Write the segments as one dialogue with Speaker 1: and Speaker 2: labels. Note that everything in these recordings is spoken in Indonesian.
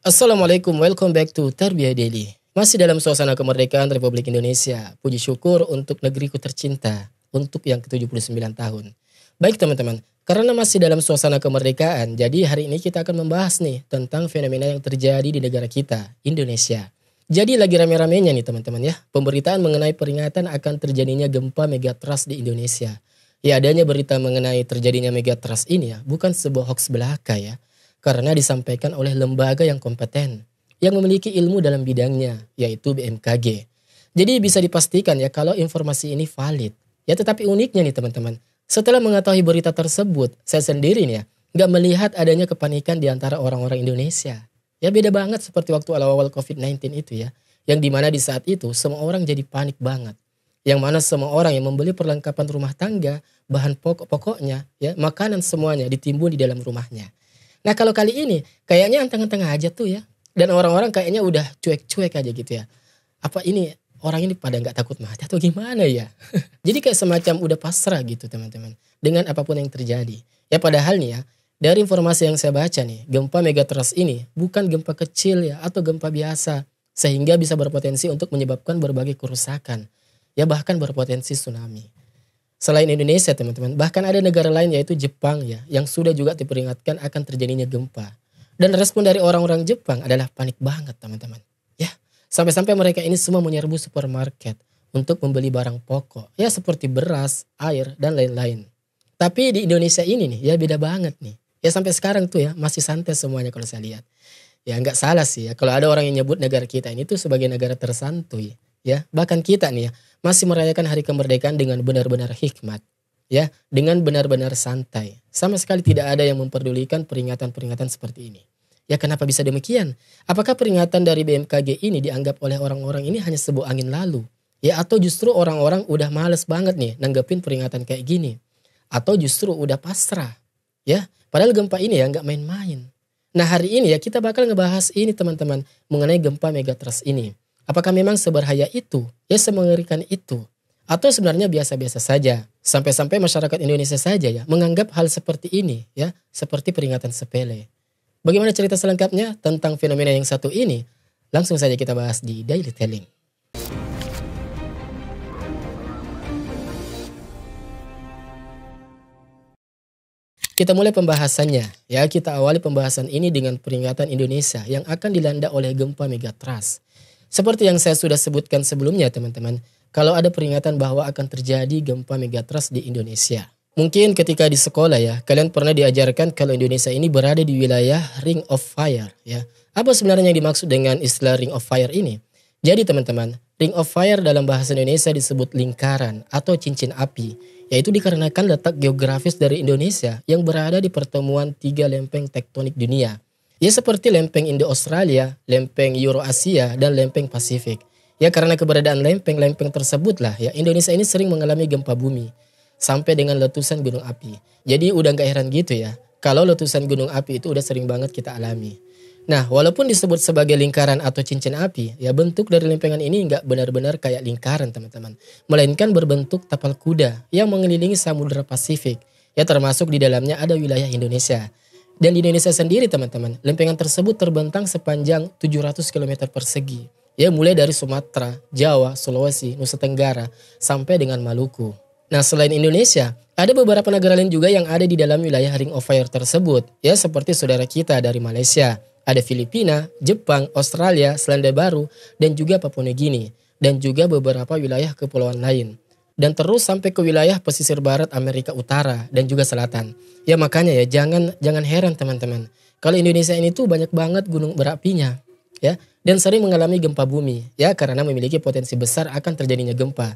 Speaker 1: Assalamualaikum, welcome back to Tarbiyah Daily. Masih dalam suasana kemerdekaan Republik Indonesia. Puji syukur untuk negeriku tercinta, untuk yang ke-79 tahun. Baik teman-teman, karena masih dalam suasana kemerdekaan, jadi hari ini kita akan membahas nih tentang fenomena yang terjadi di negara kita, Indonesia. Jadi lagi rame-ramenya nih teman-teman ya, pemberitaan mengenai peringatan akan terjadinya gempa megatrust di Indonesia. Ya, adanya berita mengenai terjadinya megatrust ini ya, bukan sebuah hoax belaka ya. Karena disampaikan oleh lembaga yang kompeten, yang memiliki ilmu dalam bidangnya, yaitu BMKG. Jadi bisa dipastikan ya kalau informasi ini valid. Ya tetapi uniknya nih teman-teman, setelah mengetahui berita tersebut, saya sendiri nih ya, nggak melihat adanya kepanikan di antara orang-orang Indonesia. Ya beda banget seperti waktu awal-awal COVID-19 itu ya, yang dimana di saat itu semua orang jadi panik banget. Yang mana semua orang yang membeli perlengkapan rumah tangga, bahan pokok-pokoknya, ya makanan semuanya ditimbun di dalam rumahnya. Nah kalau kali ini kayaknya anteng-anteng aja tuh ya. Dan orang-orang kayaknya udah cuek-cuek aja gitu ya. Apa ini orang ini pada nggak takut mati atau gimana ya? Jadi kayak semacam udah pasrah gitu teman-teman. Dengan apapun yang terjadi. Ya padahal nih ya, dari informasi yang saya baca nih, gempa megatrust ini bukan gempa kecil ya atau gempa biasa. Sehingga bisa berpotensi untuk menyebabkan berbagai kerusakan. Ya bahkan berpotensi tsunami. Selain Indonesia teman-teman, bahkan ada negara lain yaitu Jepang ya, yang sudah juga diperingatkan akan terjadinya gempa. Dan respon dari orang-orang Jepang adalah panik banget teman-teman. Ya, sampai-sampai mereka ini semua menyerbu supermarket untuk membeli barang pokok. Ya seperti beras, air, dan lain-lain. Tapi di Indonesia ini nih, ya beda banget nih. Ya sampai sekarang tuh ya, masih santai semuanya kalau saya lihat. Ya nggak salah sih ya, kalau ada orang yang nyebut negara kita ini tuh sebagai negara tersantuy. Ya, bahkan kita nih ya, masih merayakan hari kemerdekaan dengan benar-benar hikmat. Ya, dengan benar-benar santai. Sama sekali tidak ada yang memperdulikan peringatan-peringatan seperti ini. Ya kenapa bisa demikian? Apakah peringatan dari BMKG ini dianggap oleh orang-orang ini hanya sebuah angin lalu? Ya atau justru orang-orang udah males banget nih nanggepin peringatan kayak gini? Atau justru udah pasrah? Ya, padahal gempa ini ya nggak main-main. Nah hari ini ya kita bakal ngebahas ini teman-teman mengenai gempa megatrust ini. Apakah memang seberbahaya itu? Ya semengerikan itu? Atau sebenarnya biasa-biasa saja? Sampai-sampai masyarakat Indonesia saja ya menganggap hal seperti ini ya seperti peringatan sepele. Bagaimana cerita selengkapnya tentang fenomena yang satu ini? Langsung saja kita bahas di Daily Telling. Kita mulai pembahasannya. Ya, kita awali pembahasan ini dengan peringatan Indonesia yang akan dilanda oleh gempa megatrust. Seperti yang saya sudah sebutkan sebelumnya teman-teman, kalau ada peringatan bahwa akan terjadi gempa megatrust di Indonesia. Mungkin ketika di sekolah ya, kalian pernah diajarkan kalau Indonesia ini berada di wilayah Ring of Fire ya. Apa sebenarnya yang dimaksud dengan istilah Ring of Fire ini? Jadi teman-teman, Ring of Fire dalam bahasa Indonesia disebut lingkaran atau cincin api. Yaitu dikarenakan letak geografis dari Indonesia yang berada di pertemuan 3 lempeng tektonik dunia. Ya seperti lempeng Indo-Australia, lempeng Eurasia, dan lempeng Pasifik. Ya karena keberadaan lempeng-lempeng tersebutlah ya Indonesia ini sering mengalami gempa bumi. Sampai dengan letusan gunung api. Jadi udah gak heran gitu ya. Kalau letusan gunung api itu udah sering banget kita alami. Nah walaupun disebut sebagai lingkaran atau cincin api. Ya bentuk dari lempengan ini gak benar-benar kayak lingkaran teman-teman. Melainkan berbentuk tapal kuda yang mengelilingi Samudra Pasifik. Ya termasuk di dalamnya ada wilayah Indonesia. Dan di Indonesia sendiri teman-teman, lempengan tersebut terbentang sepanjang 700 km persegi. Ya mulai dari Sumatera, Jawa, Sulawesi, Nusa Tenggara, sampai dengan Maluku. Nah selain Indonesia, ada beberapa negara lain juga yang ada di dalam wilayah Ring of Fire tersebut. Ya seperti saudara kita dari Malaysia, ada Filipina, Jepang, Australia, Selandia Baru, dan juga Papua Nugini. Dan juga beberapa wilayah kepulauan lain. Dan terus sampai ke wilayah pesisir barat Amerika Utara dan juga Selatan. Ya makanya ya jangan heran teman-teman. Kalau Indonesia ini tuh banyak banget gunung berapinya. Ya, dan sering mengalami gempa bumi. Ya karena memiliki potensi besar akan terjadinya gempa.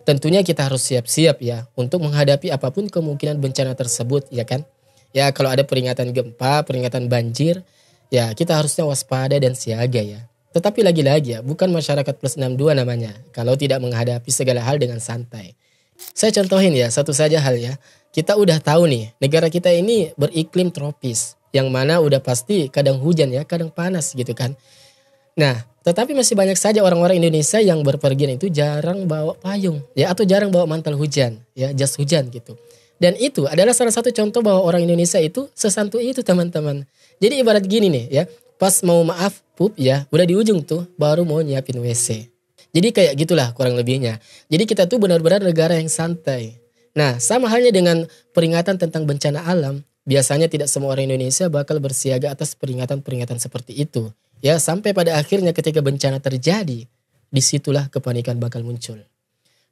Speaker 1: Tentunya kita harus siap-siap ya untuk menghadapi apapun kemungkinan bencana tersebut ya kan. Ya kalau ada peringatan gempa, peringatan banjir. Ya kita harusnya waspada dan siaga ya. Tetapi lagi-lagi ya, bukan masyarakat plus 62 namanya. Kalau tidak menghadapi segala hal dengan santai. Saya contohin ya, satu saja hal ya. Kita udah tahu nih, negara kita ini beriklim tropis. Yang mana udah pasti kadang hujan ya, kadang panas gitu kan. Nah, tetapi masih banyak saja orang-orang Indonesia yang berpergian itu jarang bawa payung. Ya, atau jarang bawa mantel hujan. Ya, jas hujan gitu. Dan itu adalah salah satu contoh bahwa orang Indonesia itu sesantuy itu teman-teman. Jadi ibarat gini nih ya. pas mau maaf pup ya udah di ujung tuh baru mau nyiapin WC. Jadi kayak gitulah kurang lebihnya. Jadi kita tuh benar-benar negara yang santai. Nah sama halnya dengan peringatan tentang bencana alam. Biasanya tidak semua orang Indonesia bakal bersiaga atas peringatan-peringatan seperti itu. Ya sampai pada akhirnya ketika bencana terjadi, disitulah kepanikan bakal muncul.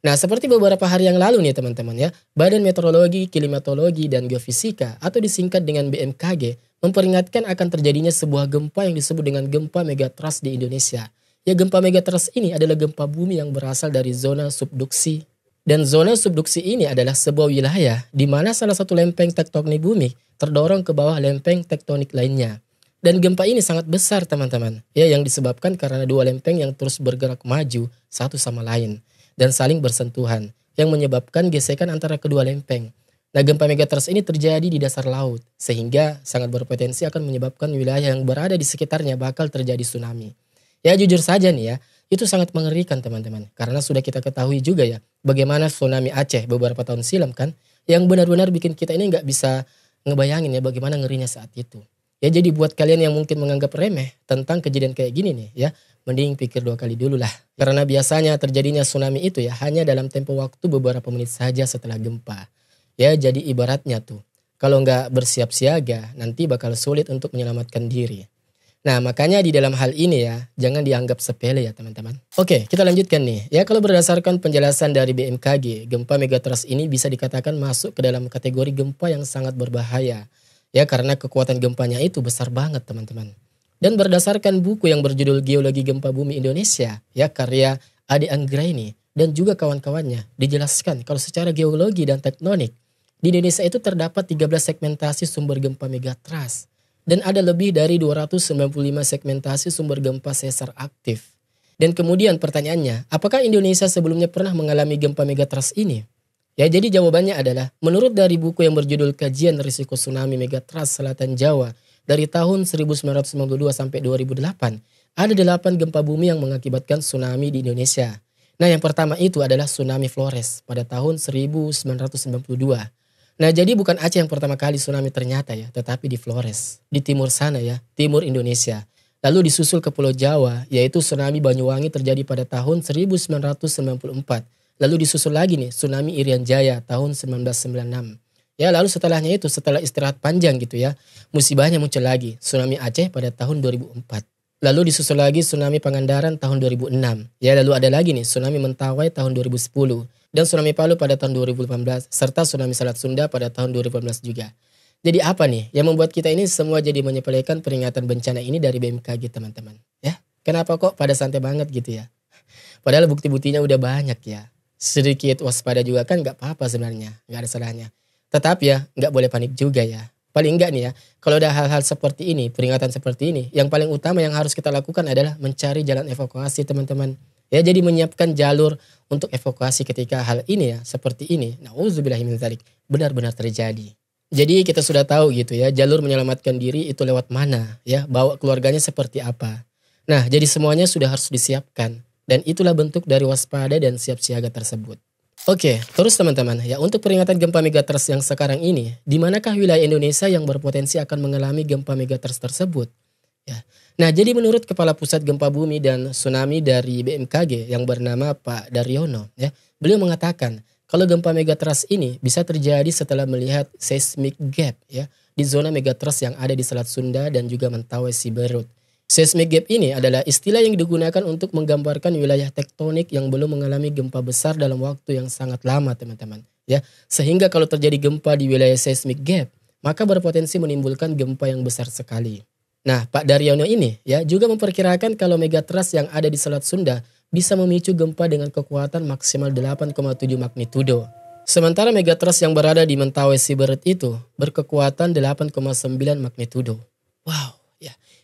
Speaker 1: Nah seperti beberapa hari yang lalu nih teman-teman ya, Badan Meteorologi, Klimatologi, dan Geofisika atau disingkat dengan BMKG memperingatkan akan terjadinya sebuah gempa yang disebut dengan gempa megatrust di Indonesia. Ya gempa megatrust ini adalah gempa bumi yang berasal dari zona subduksi. Dan zona subduksi ini adalah sebuah wilayah di mana salah satu lempeng tektonik bumi terdorong ke bawah lempeng tektonik lainnya. Dan gempa ini sangat besar teman-teman, ya yang disebabkan karena dua lempeng yang terus bergerak maju satu sama lain dan saling bersentuhan yang menyebabkan gesekan antara kedua lempeng. Nah gempa megatrust ini terjadi di dasar laut sehingga sangat berpotensi akan menyebabkan wilayah yang berada di sekitarnya bakal terjadi tsunami. Ya jujur saja nih ya, itu sangat mengerikan teman-teman. Karena sudah kita ketahui juga ya, bagaimana tsunami Aceh beberapa tahun silam kan, yang benar-benar bikin kita ini nggak bisa ngebayangin ya bagaimana ngerinya saat itu. Ya jadi buat kalian yang mungkin menganggap remeh tentang kejadian kayak gini nih ya, mending pikir 2 kali dulu lah. Karena biasanya terjadinya tsunami itu ya hanya dalam tempo waktu beberapa menit saja setelah gempa. Ya jadi ibaratnya tuh, kalau nggak bersiap siaga nanti bakal sulit untuk menyelamatkan diri. Nah makanya di dalam hal ini ya, jangan dianggap sepele ya teman-teman. Oke kita lanjutkan nih. Ya kalau berdasarkan penjelasan dari BMKG, gempa megatrust ini bisa dikatakan masuk ke dalam kategori gempa yang sangat berbahaya. Ya karena kekuatan gempanya itu besar banget teman-teman. Dan berdasarkan buku yang berjudul Geologi Gempa Bumi Indonesia, ya karya Ade Anggraini dan juga kawan-kawannya, dijelaskan kalau secara geologi dan tektonik, di Indonesia itu terdapat 13 segmentasi sumber gempa megatrust. Dan ada lebih dari 295 segmentasi sumber gempa sesar aktif. Dan kemudian pertanyaannya, apakah Indonesia sebelumnya pernah mengalami gempa megatrust ini? Ya jadi jawabannya adalah, menurut dari buku yang berjudul Kajian Risiko Tsunami Megatrust Selatan Jawa dari tahun 1992 sampai 2008, ada 8 gempa bumi yang mengakibatkan tsunami di Indonesia. Nah yang pertama itu adalah tsunami Flores pada tahun 1992. Nah jadi bukan Aceh yang pertama kali tsunami ternyata ya, tetapi di Flores, di timur sana ya, timur Indonesia. Lalu disusul ke Pulau Jawa, yaitu tsunami Banyuwangi terjadi pada tahun 1994. Lalu disusul lagi nih tsunami Irian Jaya tahun 1996. Ya lalu setelahnya itu setelah istirahat panjang gitu ya, musibahnya muncul lagi tsunami Aceh pada tahun 2004. Lalu disusul lagi tsunami Pangandaran tahun 2006. Ya lalu ada lagi nih tsunami Mentawai tahun 2010 dan tsunami Palu pada tahun 2018 serta tsunami Selat Sunda pada tahun 2018 juga. Jadi apa nih yang membuat kita ini semua jadi menyepelekan peringatan bencana ini dari BMKG teman-teman? Ya kenapa kok pada santai banget gitu ya? Padahal bukti-buktinya udah banyak ya. Sedikit waspada juga kan gak apa-apa sebenarnya, gak ada salahnya. Tetapi ya gak boleh panik juga ya. Paling enggak nih ya, kalau ada hal-hal seperti ini, peringatan seperti ini, yang paling utama yang harus kita lakukan adalah mencari jalan evakuasi teman-teman. Ya jadi menyiapkan jalur untuk evakuasi ketika hal ini ya, seperti ini. Nauzubillahi min dzalik, benar-benar terjadi. Jadi kita sudah tahu gitu ya, jalur menyelamatkan diri itu lewat mana ya, bawa keluarganya seperti apa. Nah jadi semuanya sudah harus disiapkan. Dan itulah bentuk dari waspada dan siap siaga tersebut. Oke, terus teman-teman ya untuk peringatan gempa megatrust yang sekarang ini, di manakah wilayah Indonesia yang berpotensi akan mengalami gempa megatrust tersebut? Ya. Nah jadi menurut Kepala Pusat Gempa Bumi dan Tsunami dari BMKG yang bernama Pak Daryono, ya, beliau mengatakan kalau gempa megatrust ini bisa terjadi setelah melihat seismic gap ya di zona megatrust yang ada di Selat Sunda dan juga Mentawai Siberut. Seismic gap ini adalah istilah yang digunakan untuk menggambarkan wilayah tektonik yang belum mengalami gempa besar dalam waktu yang sangat lama teman-teman. Ya, sehingga kalau terjadi gempa di wilayah seismic gap, maka berpotensi menimbulkan gempa yang besar sekali. Nah, Pak Daryono ini ya juga memperkirakan kalau megatrust yang ada di Selat Sunda bisa memicu gempa dengan kekuatan maksimal 8,7 magnitudo. Sementara megatrust yang berada di Mentawai Siberut itu berkekuatan 8,9 magnitudo. Wow.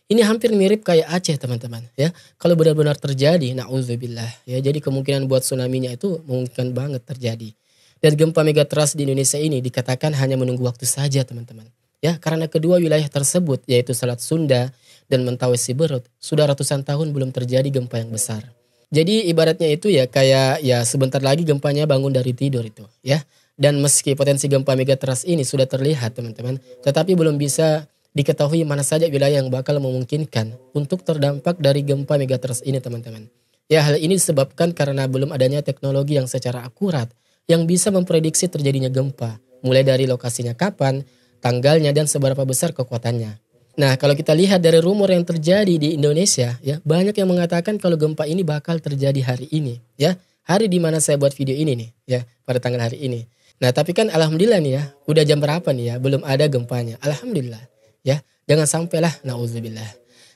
Speaker 1: Ini hampir mirip kayak Aceh teman-teman ya. Kalau benar-benar terjadi, na'udzubillah ya. Jadi kemungkinan buat tsunami-nya itu mungkin banget terjadi. Dan gempa megatrust di Indonesia ini dikatakan hanya menunggu waktu saja teman-teman. Ya, karena kedua wilayah tersebut yaitu Selat Sunda dan Mentawai Siberut sudah ratusan tahun belum terjadi gempa yang besar. Jadi ibaratnya itu ya kayak ya sebentar lagi gempanya bangun dari tidur itu ya. Dan meski potensi gempa megatrust ini sudah terlihat teman-teman, tetapi belum bisa diketahui mana saja wilayah yang bakal memungkinkan untuk terdampak dari gempa megatrust ini teman-teman. Ya hal ini disebabkan karena belum adanya teknologi yang secara akurat yang bisa memprediksi terjadinya gempa. Mulai dari lokasinya kapan, tanggalnya dan seberapa besar kekuatannya. Nah kalau kita lihat dari rumor yang terjadi di Indonesia ya banyak yang mengatakan kalau gempa ini bakal terjadi hari ini ya. Hari di mana saya buat video ini nih ya pada tanggal hari ini. Nah tapi kan alhamdulillah nih ya udah jam berapa nih ya belum ada gempanya. Alhamdulillah ya jangan sampailah nauzubillah.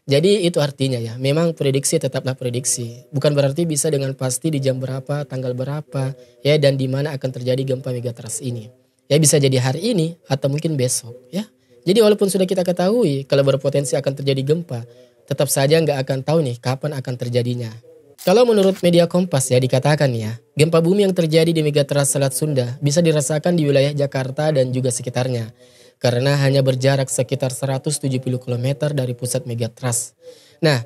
Speaker 1: Jadi itu artinya ya memang prediksi tetaplah prediksi. Bukan berarti bisa dengan pasti di jam berapa, tanggal berapa ya dan di mana akan terjadi gempa megatrust ini. Ya bisa jadi hari ini atau mungkin besok ya. Jadi walaupun sudah kita ketahui kalau berpotensi akan terjadi gempa, tetap saja nggak akan tahu nih kapan akan terjadinya. Kalau menurut media Kompas ya dikatakan ya, gempa bumi yang terjadi di megatrust Selat Sunda bisa dirasakan di wilayah Jakarta dan juga sekitarnya. Karena hanya berjarak sekitar 170 km dari pusat megatrust. Nah,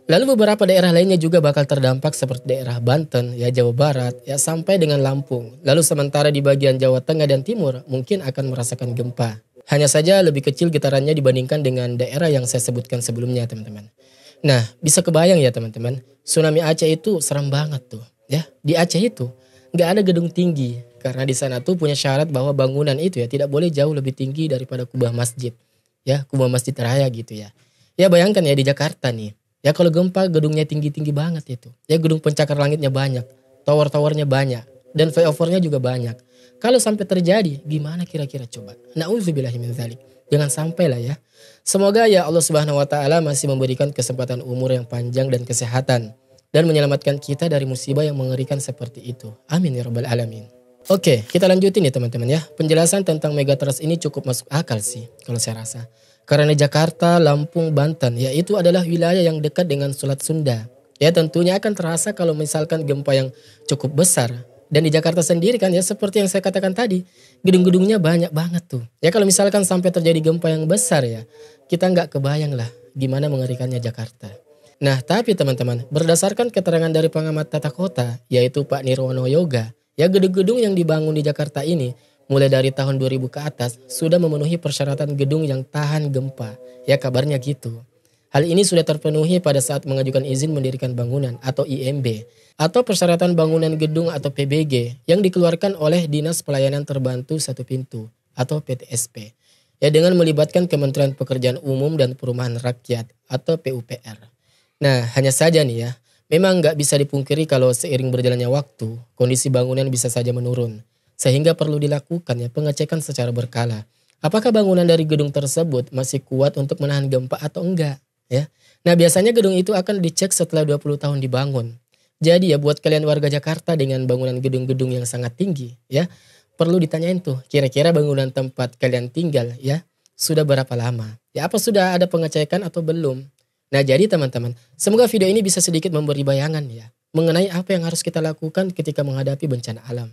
Speaker 1: lalu beberapa daerah lainnya juga bakal terdampak seperti daerah Banten, ya Jawa Barat, ya sampai dengan Lampung. Lalu sementara di bagian Jawa Tengah dan Timur mungkin akan merasakan gempa. Hanya saja lebih kecil getarannya dibandingkan dengan daerah yang saya sebutkan sebelumnya teman-teman. Nah bisa kebayang ya teman-teman, tsunami Aceh itu serem banget tuh. Ya di Aceh itu nggak ada gedung tinggi. Karena di sana tuh punya syarat bahwa bangunan itu ya tidak boleh jauh lebih tinggi daripada kubah masjid. Ya kubah masjid raya gitu ya. Ya bayangkan ya di Jakarta nih. Ya kalau gempa gedungnya tinggi-tinggi banget itu. Ya gedung pencakar langitnya banyak. Tower-towernya banyak. Dan flyovernya juga banyak. Kalau sampai terjadi, gimana kira-kira coba? Na'udzubillahi min dzalik. Jangan sampai lah ya. Semoga ya Allah Subhanahu wa taala masih memberikan kesempatan umur yang panjang dan kesehatan dan menyelamatkan kita dari musibah yang mengerikan seperti itu. Amin ya rabbal alamin. Oke, kita lanjutin ya teman-teman ya. Penjelasan tentang megatrust ini cukup masuk akal sih kalau saya rasa. Karena Jakarta, Lampung, Banten ya itu adalah wilayah yang dekat dengan Selat Sunda. Ya tentunya akan terasa kalau misalkan gempa yang cukup besar. Dan di Jakarta sendiri kan ya seperti yang saya katakan tadi, gedung-gedungnya banyak banget tuh. Ya kalau misalkan sampai terjadi gempa yang besar ya, kita nggak kebayang lah gimana mengerikannya Jakarta. Nah tapi teman-teman, berdasarkan keterangan dari pengamat tata kota, yaitu Pak Nirwono Yoga, ya gedung-gedung yang dibangun di Jakarta ini, mulai dari tahun 2000 ke atas, sudah memenuhi persyaratan gedung yang tahan gempa. Ya kabarnya gitu. Hal ini sudah terpenuhi pada saat mengajukan izin mendirikan bangunan atau IMB atau persyaratan bangunan gedung atau PBG yang dikeluarkan oleh Dinas Pelayanan Terbantu Satu Pintu atau PTSP. Ya dengan melibatkan Kementerian Pekerjaan Umum dan Perumahan Rakyat atau PUPR. Nah hanya saja nih ya, memang nggak bisa dipungkiri kalau seiring berjalannya waktu, kondisi bangunan bisa saja menurun. Sehingga perlu dilakukan ya pengecekan secara berkala. Apakah bangunan dari gedung tersebut masih kuat untuk menahan gempa atau enggak? Ya. Nah biasanya gedung itu akan dicek setelah 20 tahun dibangun. Jadi ya buat kalian warga Jakarta dengan bangunan gedung-gedung yang sangat tinggi ya. Perlu ditanyain tuh kira-kira bangunan tempat kalian tinggal ya sudah berapa lama. Ya apa sudah ada pengecekan atau belum. Nah jadi teman-teman semoga video ini bisa sedikit memberi bayangan ya. Mengenai apa yang harus kita lakukan ketika menghadapi bencana alam.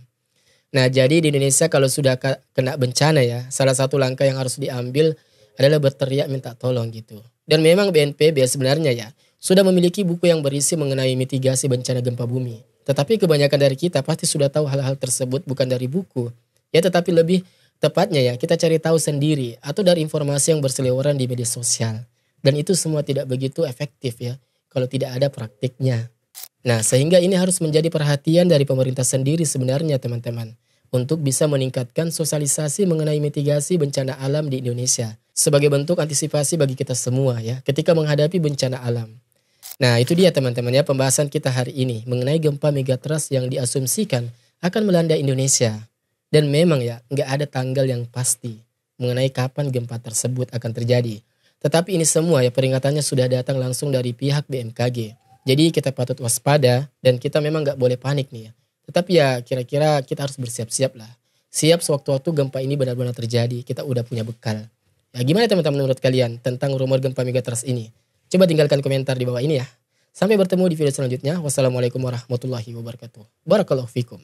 Speaker 1: Nah jadi di Indonesia kalau sudah kena bencana ya. Salah satu langkah yang harus diambil adalah berteriak minta tolong gitu. Dan memang BNPB sebenarnya ya sudah memiliki buku yang berisi mengenai mitigasi bencana gempa bumi. Tetapi kebanyakan dari kita pasti sudah tahu hal-hal tersebut bukan dari buku. Ya tetapi lebih tepatnya ya kita cari tahu sendiri atau dari informasi yang berseliweran di media sosial. Dan itu semua tidak begitu efektif ya kalau tidak ada praktiknya. Nah sehingga ini harus menjadi perhatian dari pemerintah sendiri sebenarnya teman-teman. Untuk bisa meningkatkan sosialisasi mengenai mitigasi bencana alam di Indonesia. Sebagai bentuk antisipasi bagi kita semua ya ketika menghadapi bencana alam. Nah itu dia teman-teman ya pembahasan kita hari ini mengenai gempa megatrust yang diasumsikan akan melanda Indonesia. Dan memang ya nggak ada tanggal yang pasti mengenai kapan gempa tersebut akan terjadi. Tetapi ini semua ya peringatannya sudah datang langsung dari pihak BMKG. Jadi kita patut waspada dan kita memang nggak boleh panik nih ya. Tetapi ya kira-kira kita harus bersiap-siap lah. Siap sewaktu-waktu gempa ini benar-benar terjadi. Kita udah punya bekal. Ya gimana teman-teman menurut kalian tentang rumor gempa megatrust ini? Coba tinggalkan komentar di bawah ini ya. Sampai bertemu di video selanjutnya. Wassalamualaikum warahmatullahi wabarakatuh. Barakallahu fikum.